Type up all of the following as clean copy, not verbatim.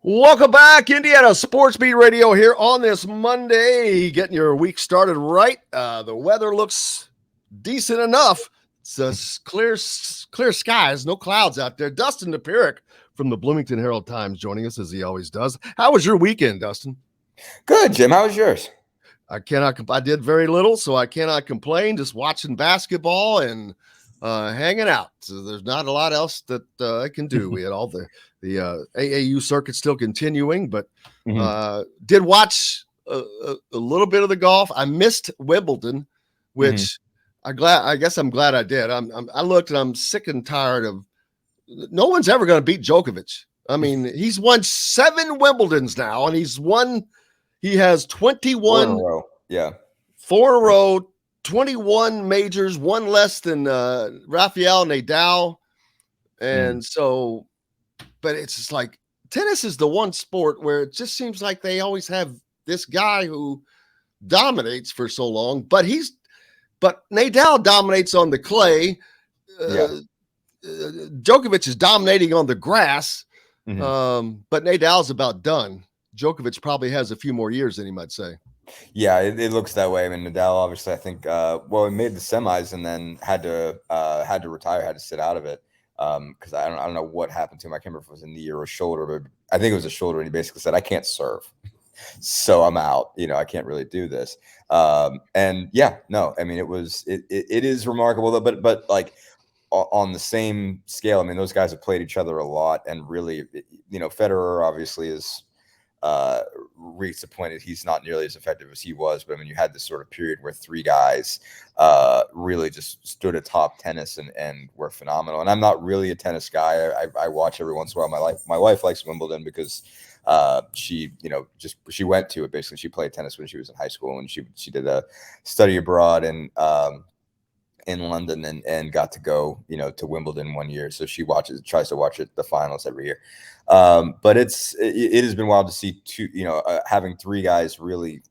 Welcome back, Indiana Sports Beat Radio here on this Monday, getting your week started right. The weather looks decent enough. It's clear skies, no clouds out there. Dustin Dopirak from the Bloomington Herald Times joining us as he always does. How was your weekend, Dustin? Good, Jim. How was yours? I did very little, so I cannot complain. Just watching basketball and hanging out. So there's not a lot else that I can do. We had all the AAU circuit still continuing, but did watch a little bit of the golf. I missed Wimbledon, which I guess I'm glad I did. I looked and I'm sick and tired of no one's ever going to beat Djokovic. I mean, he's won 7 Wimbledons now, and he has 21 4 in a row. Yeah. 4 in a row, 21 majors, one less than Rafael Nadal. And so, but it's just like tennis is the one sport where it just seems like they always have this guy who dominates for so long, but Nadal dominates on the clay. Djokovic is dominating on the grass, but Nadal's about done. Djokovic probably has a few more years than he might say. Yeah, it looks that way. I mean, Nadal obviously, I think, he made the semis and then had to retire, had to sit out of it because I don't know what happened to him. I can't remember if it was a knee or a shoulder, but I think it was a shoulder. And he basically said, "I can't serve, so I'm out. I can't really do this." And yeah, no, I mean, it is remarkable, but like on the same scale, I mean, those guys have played each other a lot, and really, Federer obviously is. Reached the point that he's not nearly as effective as he was. But I mean, you had this sort of period where 3 guys really just stood atop tennis and were phenomenal. And I'm not really a tennis guy. I watch every once in a while. My wife likes Wimbledon because she went to it. Basically, she played tennis when she was in high school, and she did a study abroad in London and got to go, to Wimbledon one year. So she tries to watch the finals every year. But it has been wild to see having 3 guys really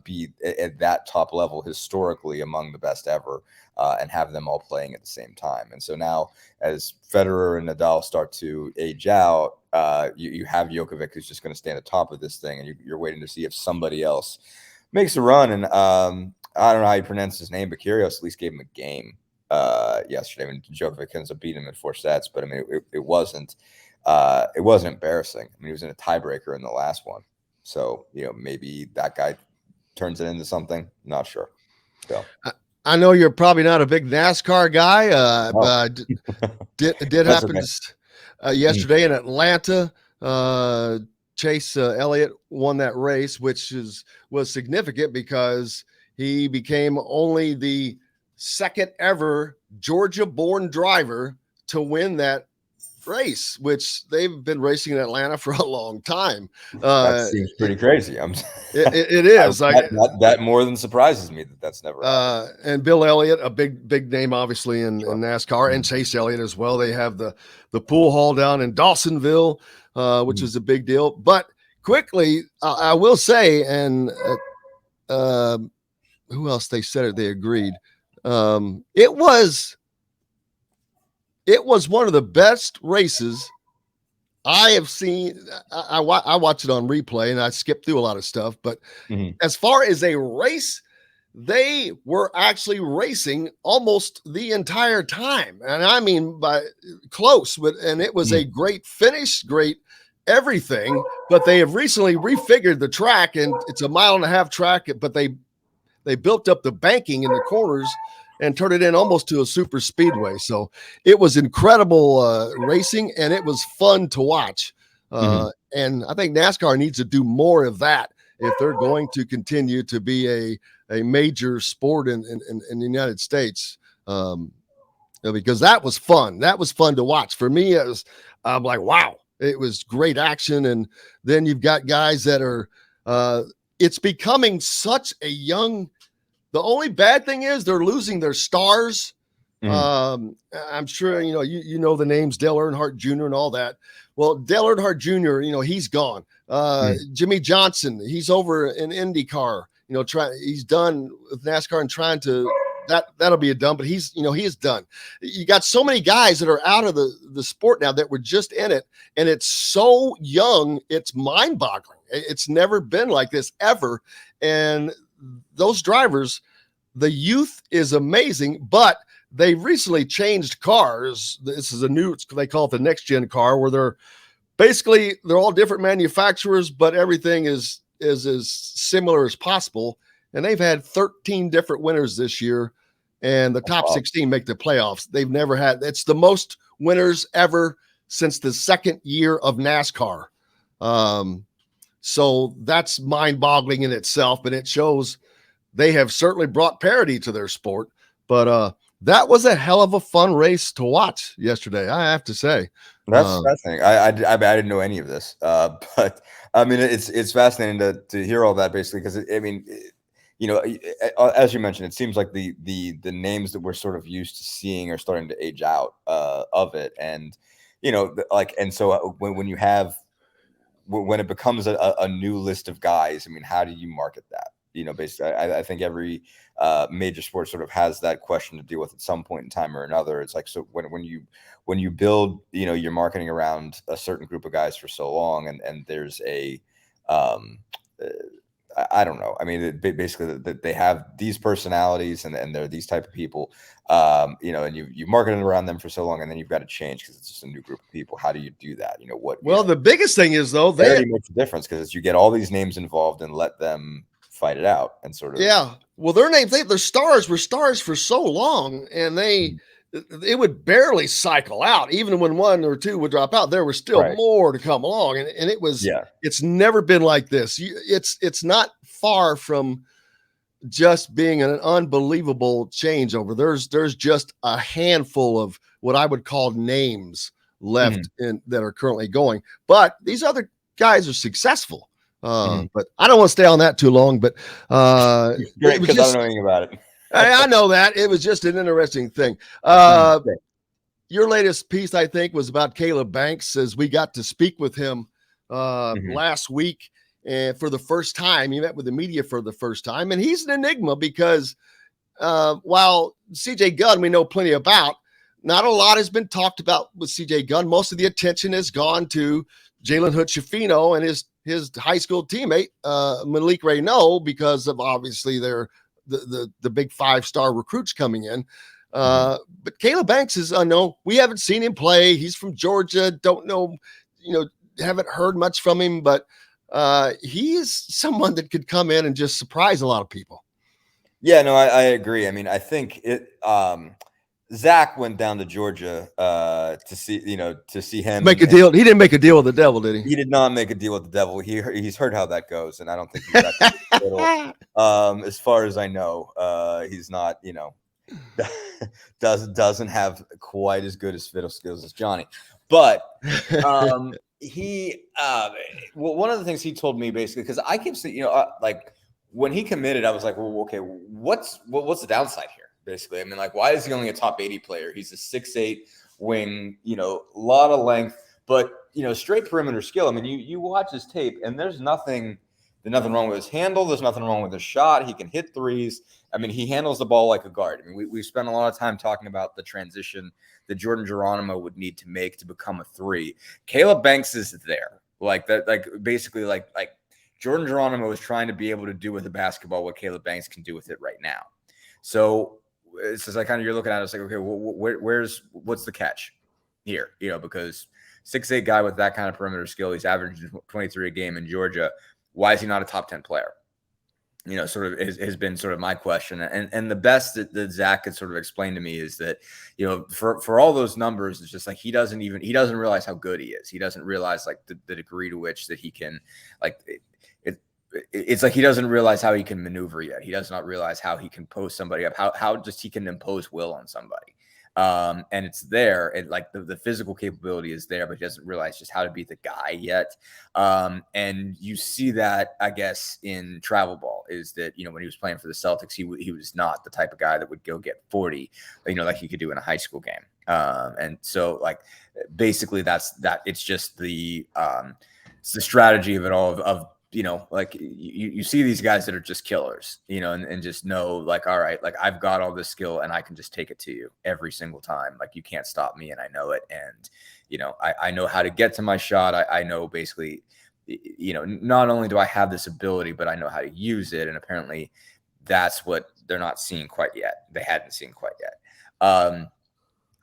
be at that top level historically among the best ever, and have them all playing at the same time. And so now as Federer and Nadal start to age out, you have Djokovic who's just going to stand atop of this thing, and you're waiting to see if somebody else makes a run. And I don't know how you pronounce his name, but Kyrgios at least gave him a game yesterday. I mean, Djokovic ends up beating him in 4 sets, but I mean, it wasn't embarrassing. I mean, he was in a tiebreaker in the last one. So, maybe that guy turns it into something. Not sure. So I know you're probably not a big NASCAR guy, but did happen yesterday in Atlanta. Chase Elliott won that race, which was significant because he became only the 2nd ever Georgia-born driver to win that race, which they've been racing in Atlanta for a long time. That seems pretty crazy. It is. That more than surprises me that's never happened. And Bill Elliott, a big name, obviously, in NASCAR, and Chase Elliott as well. They have the pool hall down in Dawsonville, which is a big deal. But quickly, I will say, and who else they said it? They agreed. It was one of the best races I have seen. I watch it on replay and I skip through a lot of stuff, but as far as a race, they were actually racing almost the entire time. And I mean, by close, and it was a great finish, great everything, but they have recently refigured the track, and it's a 1.5 mile track, but they built up the banking in the corners and turned it in almost to a super speedway. So it was incredible racing, and it was fun to watch. And I think NASCAR needs to do more of that if they're going to continue to be a major sport in the United States. Because that was fun. That was fun to watch. For me, I'm like, wow, it was great action. And then you've got guys that are it's becoming such a young. The only bad thing is they're losing their stars. I'm sure you know the names Dale Earnhardt Jr. and all that. Well, Dale Earnhardt Jr., he's gone. Jimmy Johnson, he's over in IndyCar. He's done with NASCAR and trying to that'll be a done, but he is done. You got so many guys that are out of the sport now that were just in it, and it's so young, it's mind-boggling. It's never been like this ever. And those drivers, the youth is amazing, but they recently changed cars. This is they call it the next gen car, where they're all different manufacturers, but everything is as similar as possible. And they've had 13 different winners this year, and the top 16 make the playoffs. They've never had, it's the most winners ever since the second year of NASCAR. So that's mind-boggling in itself, but it shows they have certainly brought parity to their sport. But that was a hell of a fun race to watch yesterday, I have to say. That's fascinating. I didn't know any of this, but I mean, it's fascinating to hear all that, basically, because as you mentioned, it seems like the names that we're sort of used to seeing are starting to age out of it, and so when it becomes a new list of guys, I mean, how do you market that? Basically, I think every major sport sort of has that question to deal with at some point in time or another. It's like, so when you build, your marketing around a certain group of guys for so long, and there's I don't know. I mean, basically that they have these personalities and they're these type of people, and you marketed around them for so long, and then you've got to change because it's just a new group of people. How do you do that? The biggest thing is, though, they makes a difference, because you get all these names involved and let them fight it out and sort of. Yeah. Well, their names, their stars were stars for so long, and it would barely cycle out. Even when one or two would drop out, there was still more to come along. And it was, it's never been like this. It's not far from just being an unbelievable changeover. There's just a handful of what I would call names left that are currently going, but these other guys are successful. But I don't want to stay on that too long, but great, because I don't know anything about it. I know that. It was just an interesting thing. Your latest piece, I think, was about Caleb Banks, as we got to speak with him last week. And for the first time, he met with the media for the first time. And he's an enigma because while CJ Gunn, we know plenty about, not a lot has been talked about with CJ Gunn. Most of the attention has gone to Jalen Hood-Schifino and his high school teammate, Malik Renault, because of obviously their the big 5-star recruits coming in. But Caleb Banks is unknown. We haven't seen him play. He's from Georgia. Don't know, haven't heard much from him, but he is someone that could come in and just surprise a lot of people. Yeah, no, I agree. I mean, I think Zach went down to Georgia to see him make a deal. He didn't make a deal with the devil, did he? He did not make a deal with the devil. He's heard how that goes, and I don't think he's that little. As far as I know, he's not. Doesn't have quite as good as fiddle skills as Johnny, but he. Well, one of the things he told me, basically, because I keep saying, like when he committed, I was like, well, okay, what's the downside here? Basically, I mean, like, why is he only a top 80 player? He's a 6'8" wing, a lot of length, but straight perimeter skill. I mean, you watch his tape, and there's nothing wrong with his handle. There's nothing wrong with his shot. He can hit threes. I mean, he handles the ball like a guard. I mean, we spent a lot of time talking about the transition that Jordan Geronimo would need to make to become a 3. Caleb Banks is there, like that, like basically like Jordan Geronimo is trying to be able to do with the basketball what Caleb Banks can do with it right now. So it's just like kind of you're looking at it, it's like, okay, what's the catch here? Because 6'8" guy with that kind of perimeter skill, he's averaging 23 a game in Georgia. Why is he not a top 10 player? Sort of has been sort of my question. And the best that Zach could sort of explain to me is that, for all those numbers, it's just like he doesn't realize how good he is. He doesn't realize like the degree to which that he can like it's like he doesn't realize how he can maneuver yet. He does not realize how he can post somebody up, how just he can impose will on somebody. And it's there, and like the physical capability is there, but he doesn't realize just how to be the guy yet. And you see that, I guess, in travel ball, is that, when he was playing for the Celtics, he was not the type of guy that would go get 40, like he could do in a high school game. And so like, basically that's that. It's just it's the strategy of it all of like you see these guys that are just killers, and just know, like, all right, like I've got all this skill and I can just take it to you every single time. Like you can't stop me and I know it. And, I know how to get to my shot. I know basically, not only do I have this ability, but I know how to use it. And apparently that's what they're not seeing quite yet. They hadn't seen quite yet.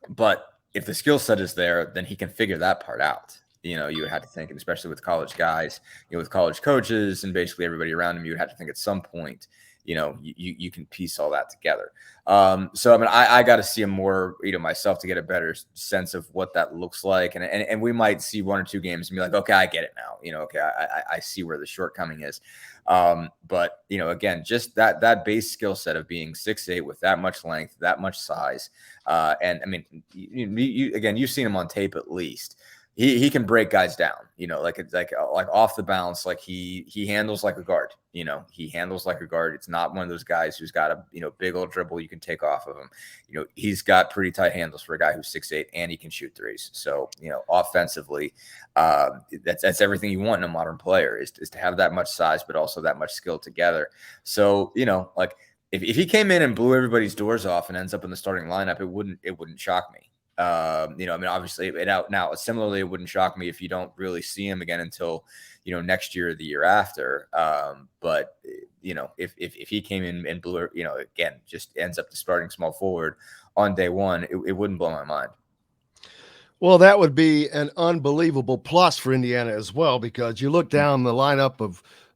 But if the skill set is there, then he can figure that part out. You would have to think, and especially with college guys, with college coaches and basically everybody around him, you would have to think at some point, you can piece all that together. So, I mean, I got to see him more, myself, to get a better sense of what that looks like. And we might see one or two games and be like, okay, I get it now. Okay, I see where the shortcoming is. But, again, just that base skill set of being 6'8" with that much length, that much size. And I mean, again, you've seen him on tape at least. He can break guys down, like off the bounce, like he handles like a guard, he handles like a guard. It's not one of those guys who's got a, big old dribble you can take off of him. He's got pretty tight handles for a guy who's 6'8" and he can shoot threes. So, offensively, that's everything you want in a modern player is to have that much size, but also that much skill together. So, like if he came in and blew everybody's doors off and ends up in the starting lineup, it wouldn't shock me. I mean, obviously it out now. Similarly, it wouldn't shock me if you don't really see him again until, next year or the year after. But if he came in and blew, again, just ends up the starting small forward on day one, it wouldn't blow my mind. Well, that would be an unbelievable plus for Indiana as well, because you look down the lineup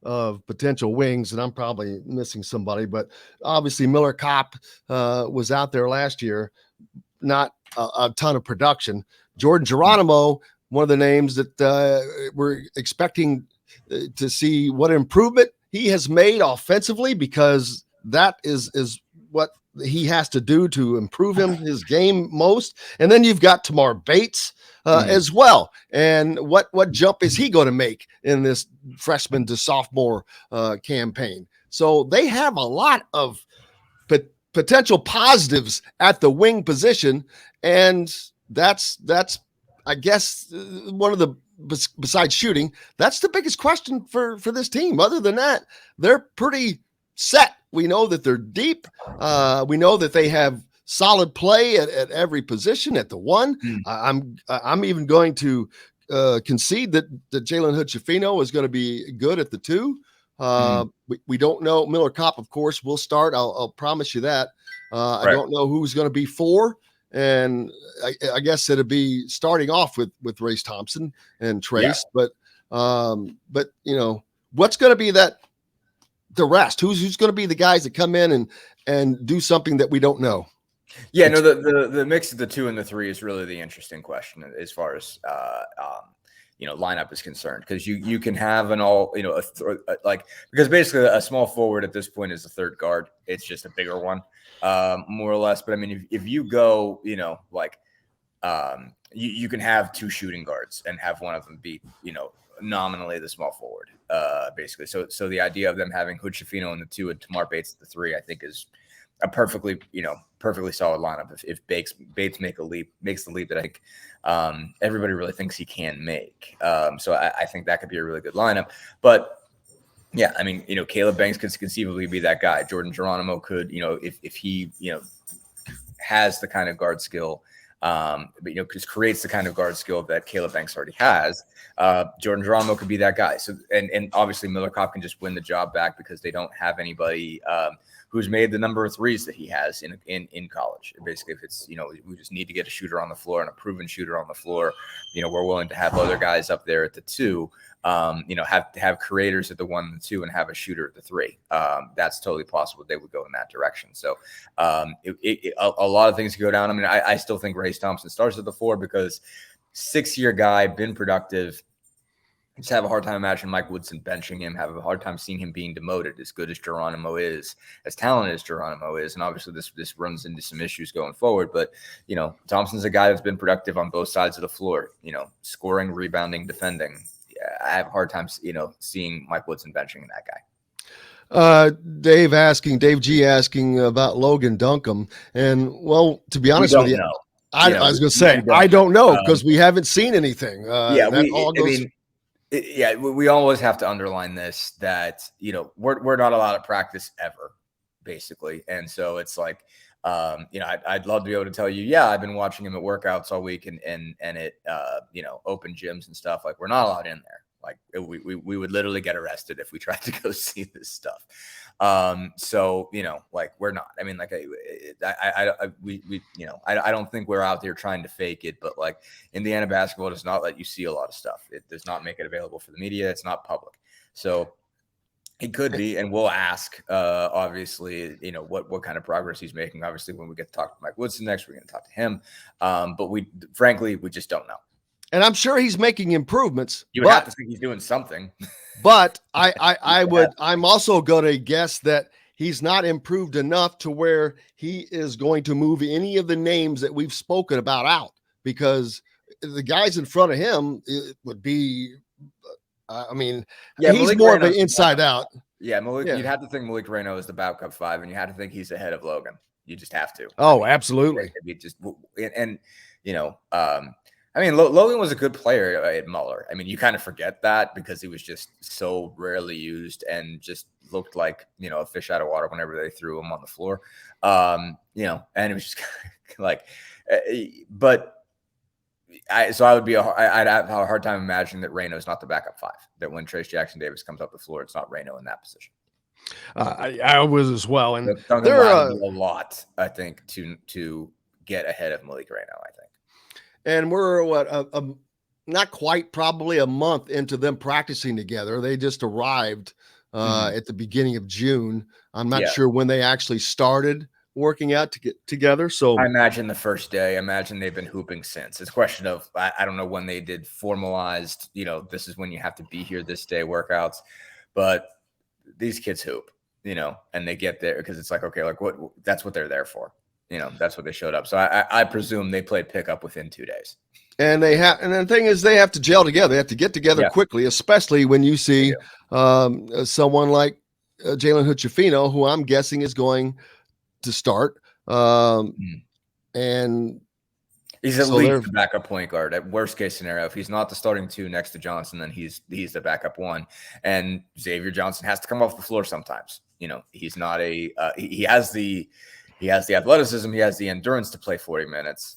of potential wings, and I'm probably missing somebody, but obviously Miller Kopp was out there last year, not a ton of production. Jordan Geronimo, one of the names that we're expecting to see what improvement he has made offensively, because that is what he has to do to improve his game most. And then you've got Tamar Bates as well. And what jump is he going to make in this freshman to sophomore campaign? So they have a lot of potential positives at the wing position. And that's, I guess, one of the, besides shooting, that's the biggest question for this team. Other than that, they're pretty set. We know that they're deep. We know that they have solid play at every position at the one. I'm even going to concede that Jalen Hood-Schifino is going to be good at the two. We don't know. Miller Kopp, of course, will start. I'll promise you that. Right. I don't know who's going to be four. And I guess it'll be starting off with Race Thompson and Trace, but what's going to be the rest? Who's going to be the guys that come in and do something that we don't know? Yeah, no, the mix of the 2 and the 3 is really the interesting question as far as lineup is concerned, because you can have an all because basically a small forward at this point is a third guard. It's just a bigger one. More or less. But I mean, if you go, you can have 2 shooting guards and have one of them be, nominally the small forward, basically. So the idea of them having Hood-Schifino in the 2 and Tamar Bates at the 3, I think is a perfectly solid lineup. If Bates makes the leap that I think everybody really thinks he can make. So I think that could be a really good lineup. But yeah, I mean, Caleb Banks could conceivably be that guy. Jordan Geronimo could, if he, has the kind of guard skill, but just creates the kind of guard skill that Caleb Banks already has. Jordan Geronimo could be that guy. So, and obviously Miller Kopp can just win the job back because they don't have anybody who's made the number of threes that he has in college. Basically, if it's, we just need to get a shooter on the floor and a proven shooter on the floor, we're willing to have other guys up there at the 2. Have creators at the 1 and the 2 and have a shooter at the 3. That's totally possible. They would go in that direction. So a lot of things could go down. I mean, I still think Race Thompson starts at the 4 because 6-year guy, been productive. Just have a hard time imagining Mike Woodson benching him, have a hard time seeing him being demoted, as good as Geronimo is, as talented as Geronimo is. And obviously this runs into some issues going forward. But, Thompson's a guy that's been productive on both sides of the floor, scoring, rebounding, defending. I have a hard time, seeing Mike Woodson benching that guy. Dave G asking about Logan Duncombe. And, well, to be honest with you, I was going to say, I don't know because we haven't seen anything. we always have to underline this, that, you know, we're not allowed to practice ever, basically. And so it's like, you know, I'd love to be able to tell you, yeah, I've been watching him at workouts all week and at, you know, open gyms and stuff. Like, we're not allowed in there. Like, we would literally get arrested if we tried to go see this stuff. So, you know, like, we're not. I mean, like, we you know, I don't think we're out there trying to fake it, but like, Indiana basketball does not let you see a lot of stuff. It does not make it available for the media. It's not public. So it could be, and we'll ask, obviously, you know, what kind of progress he's making. Obviously, when we get to talk to Mike Woodson next, we're going to talk to him. But frankly, we just don't know. And I'm sure he's making improvements. You would have to think he's doing something. But I'm also going to guess that he's not improved enough to where he is going to move any of the names that we've spoken about out, because the guys in front of him, it would be, I mean, he's Malik more Reino's of an inside out. Yeah, you'd have to think Malik Reino is the backup 5, and you have to think he's ahead of Logan. You just have to. Oh, absolutely. And you know, I mean, Logan was a good player at Muller. I mean, you kind of forget that because he was just so rarely used and just looked like, you know, a fish out of water whenever they threw him on the floor. You know, and it was just like, but I'd have a hard time imagining that Reno's not the backup 5, that when Trace Jackson Davis comes up the floor, it's not Reno in that position. I was as well. And there are a lot, I think, to get ahead of Malik Reno, I think. And we're not quite probably a month into them practicing together. They just arrived at the beginning of June. I'm not sure when they actually started working out to get together. So I imagine the first day. I imagine they've been hooping since. It's a question of, I don't know when they did formalized, you know, this is when you have to be here this day workouts. But these kids hoop, you know, and they get there because it's like, okay, like that's what they're there for. You know, that's what they showed up. So I presume they played pickup within 2 days. And the thing is, they have to gel together. They have to get together quickly, especially when you see someone like Jalen Hood-Schifino, who I'm guessing is going to start. And he's at least the backup point guard. At worst case scenario, if he's not the starting 2 next to Johnson, then he's the backup 1. And Xavier Johnson has to come off the floor sometimes. You know, he's not he has the athleticism. He has the endurance to play 40 minutes.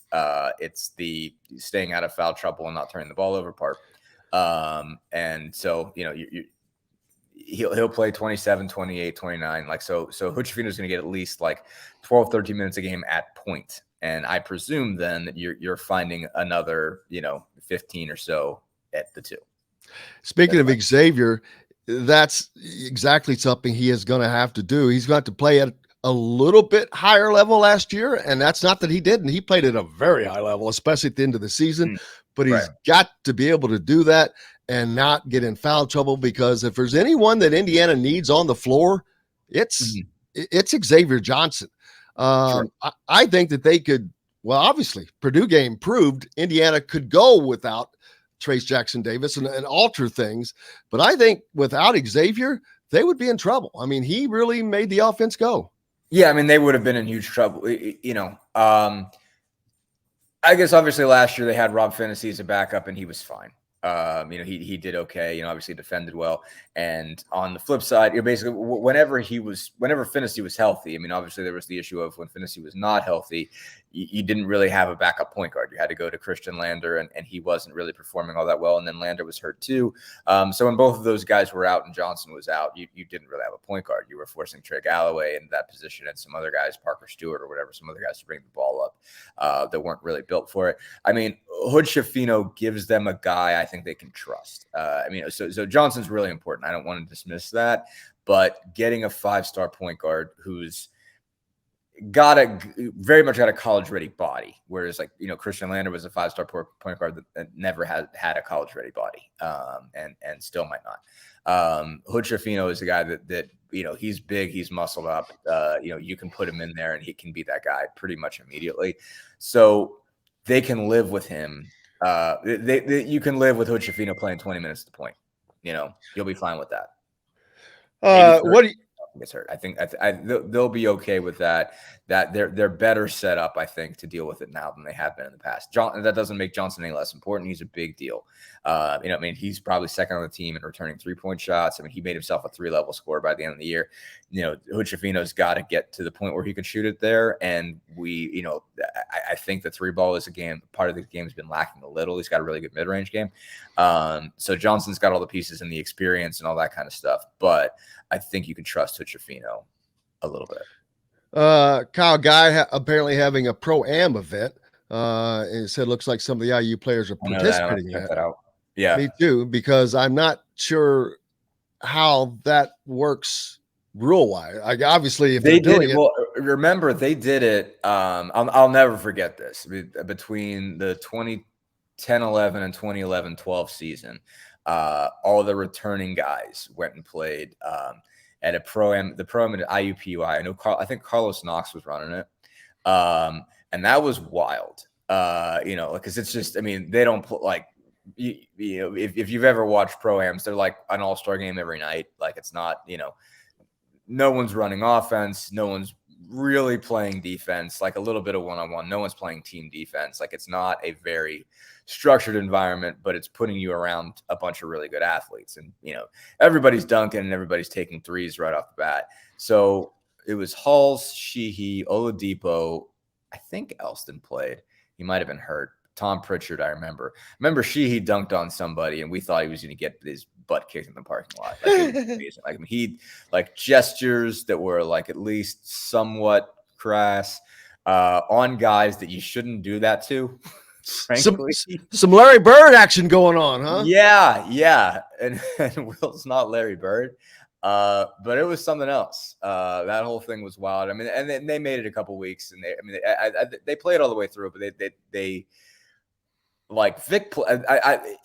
It's the staying out of foul trouble and not turning the ball over part. And so, you know, he'll play 27, 28, 29. Like, so Hood-Schifino is going to get at least like 12, 13 minutes a game at point. And I presume then that you're finding another, you know, 15 or so at the 2. Speaking of Xavier, that's exactly something he is going to have to do. He's going to play at a little bit higher level last year, and that's not that he didn't. He played at a very high level, especially at the end of the season, but he's got to be able to do that and not get in foul trouble, because if there's anyone that Indiana needs on the floor, it's Xavier Johnson. I think that they could, well, obviously Purdue game proved Indiana could go without Trace Jackson Davis and alter things, but I think without Xavier, they would be in trouble. I mean, he really made the offense go. Yeah, I mean, they would have been in huge trouble. You know, I guess obviously last year they had Rob Finney as a backup, and he was fine. You know, he did okay. You know, obviously defended well. And on the flip side, you know, basically whenever Finney was healthy, I mean, obviously there was the issue of when Finney was not healthy, you didn't really have a backup point guard. You had to go to Christian Lander, and he wasn't really performing all that well. And then Lander was hurt too. So when both of those guys were out and Johnson was out, you didn't really have a point guard. You were forcing Trey Galloway into that position and some other guys, Parker Stewart or whatever, some other guys to bring the ball up that weren't really built for it. I mean, Hood-Schifino gives them a guy I think they can trust. I mean, so Johnson's really important. I don't want to dismiss but getting a 5-star point guard who's very much got a college-ready body, whereas, like, you know, Christian Lander was a 5-star point guard that never had a college-ready body, and still might not. Hood-Schifino is a guy that you know, he's big, he's muscled up. You know, you can put him in there, and he can be that guy pretty much immediately. So they can live with him. You can live with Hood-Schifino playing 20 minutes at the point. You know, you'll be fine with that. gets hurt. I think they'll be okay with that. That they're better set up, I think, to deal with it now than they have been in the past. That doesn't make Johnson any less important. He's a big deal. He's probably second on the team in returning 3-point shots. I mean, he made himself a 3-level scorer by the end of the year. Hood-Schifino's got to get to the point where he can shoot it there. And I think the 3-ball is part of the game has been lacking a little. He's got a really good mid-range game. So Johnson's got all the pieces and the experience and all that kind of stuff. But I think you can trust Hood-Schifino a little bit. Kyle Guy apparently having a pro-am event. It said looks like some of the IU players are participating in that. Yeah, me too, because I'm not sure how that works rule-wise. Obviously, if they're doing it. Well, remember they did it. I'll never forget this. Between the 2010-11 and 2011-12 season, all the returning guys went and played at a pro-am, the pro-am at IUPUI. I think Carlos Knox was running it. And that was wild, because it's just, I mean, they don't put like, if you've ever watched pro-ams, they're like an all-star game every night. Like it's not, no one's running offense. No one's really playing defense, like a little bit of one-on-one. No one's playing team defense. Like it's not a very structured environment, but it's putting you around a bunch of really good athletes. And, everybody's dunking and everybody's taking threes right off the bat. So it was Hulse, Sheehy, Oladipo. I think Elston played. He might have been hurt. Tom Pritchard, I remember. Sheehy dunked on somebody, and we thought he was going to get his butt kicked in the parking lot. Like, it was amazing. Like, I mean, he gestures that were like at least somewhat crass on guys that you shouldn't do that to. Frankly, some Larry Bird action going on, huh? Yeah. And Will's not Larry Bird. But it was something else. That whole thing was wild. I mean, and they made it a couple weeks, and they played all the way through, but they like Vic.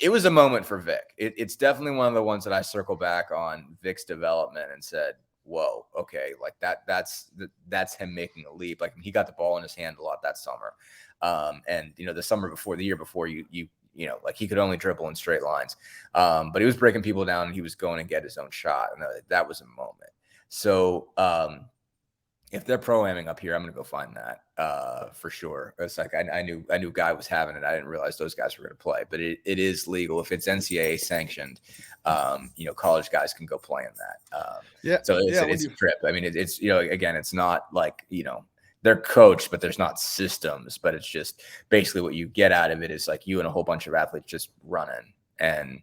It was a moment for Vic. It's definitely one of the ones that I circle back on Vic's development and said, "Whoa, okay, like that's him making a leap." Like he got the ball in his hand a lot that summer, and the summer before, the year before, like he could only dribble in straight lines. But he was breaking people down and he was going to get his own shot. And that was a moment. So if they're pro-amming up here, I'm going to go find that for sure. It's like I knew Guy was having it. I didn't realize those guys were going to play, but it is legal. If it's NCAA sanctioned, college guys can go play in that. So it's a trip. I mean, it's again, it's not like, they're coached, but there's not systems, but it's just basically what you get out of it is like you and a whole bunch of athletes just running and,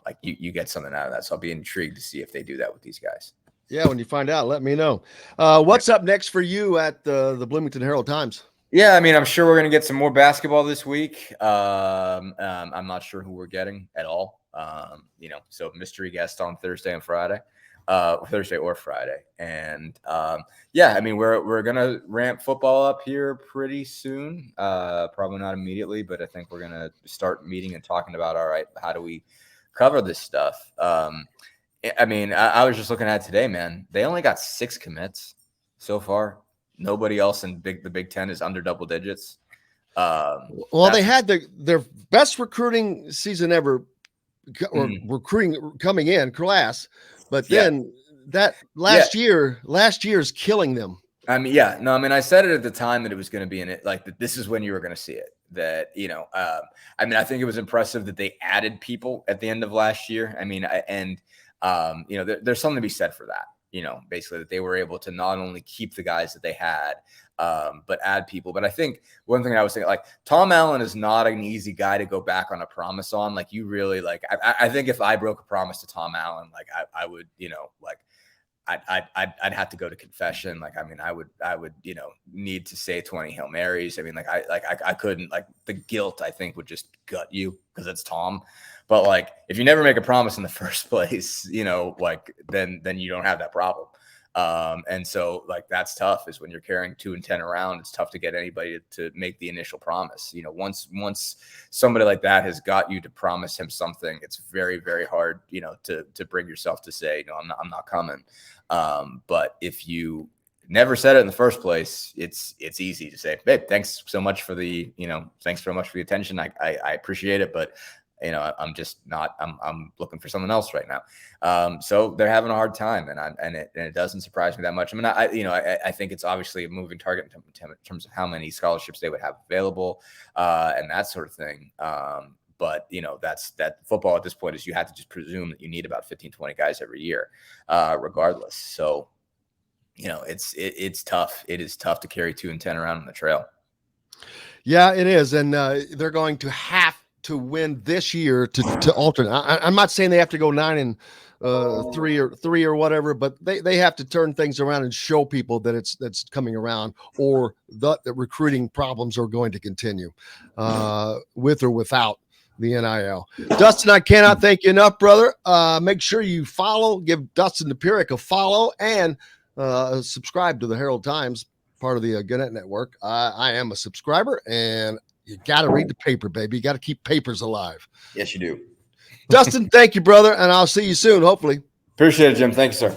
like you get something out of that. So I'll be intrigued to see if they do that with these guys. Yeah. When you find out, let me know. What's up next for you at the Bloomington Herald Times? Yeah. I mean, I'm sure we're going to get some more basketball this week. I'm not sure who we're getting at all. So mystery guest on Thursday and Friday. Thursday or Friday. And I mean, we're gonna ramp football up here pretty soon. Probably not immediately, but I think we're gonna start meeting and talking about, all right, how do we cover this stuff? I mean, I was just looking at it today, man. They only got 6 commits so far. Nobody else in the Big Ten is under double digits. They had their best recruiting season ever, or recruiting coming in class. But then that last year's killing them. I mean, I said it at the time that it was going to be in it. Like this is when you were going to see it. That, I think it was impressive that they added people at the end of last year. I mean, there's something to be said for that. Basically that they were able to not only keep the guys that they had, but add people. But I think one thing I was thinking, like Tom Allen is not an easy guy to go back on a promise on. Like you really I think if I broke a promise to Tom Allen, like I would, I'd have to go to confession. Like, I mean, I would, need to say 20 Hail Marys. I mean, I couldn't, like the guilt I think would just gut you because it's Tom. But like, if you never make a promise in the first place, then you don't have that problem. And so like, that's tough is when you're carrying 2 and 10 around, it's tough to get anybody to make the initial promise. Once somebody like that has got you to promise him something, it's very, very hard, to bring yourself to say, no, I'm not coming. But if you never said it in the first place, it's easy to say, babe, thanks so much for the attention. I appreciate it, but I'm just not. I'm looking for something else right now. So they're having a hard time, and it doesn't surprise me that much. I mean, I think it's obviously a moving target in terms of how many scholarships they would have available, and that sort of thing. But that football at this point is you have to just presume that you need about 15, 20 guys every year, regardless. So, it's tough. It is tough to carry 2 and 10 around on the trail. Yeah, it is. And they're going to have to win this year to alter. I'm not saying they have to go 9 and 3 or whatever, but they have to turn things around and show people that that's coming around, or the recruiting problems are going to continue with or without the NIL. Dustin, I cannot thank you enough, brother. Make sure you give Dustin Dopirak a follow, and subscribe to the Herald Times, part of the Gannett Network. I am a subscriber, and you got to read the paper, baby. You got to keep papers alive. Yes, you do. Dustin, thank you, brother, and I'll see you soon, hopefully. Appreciate it, Jim. Thank you, sir.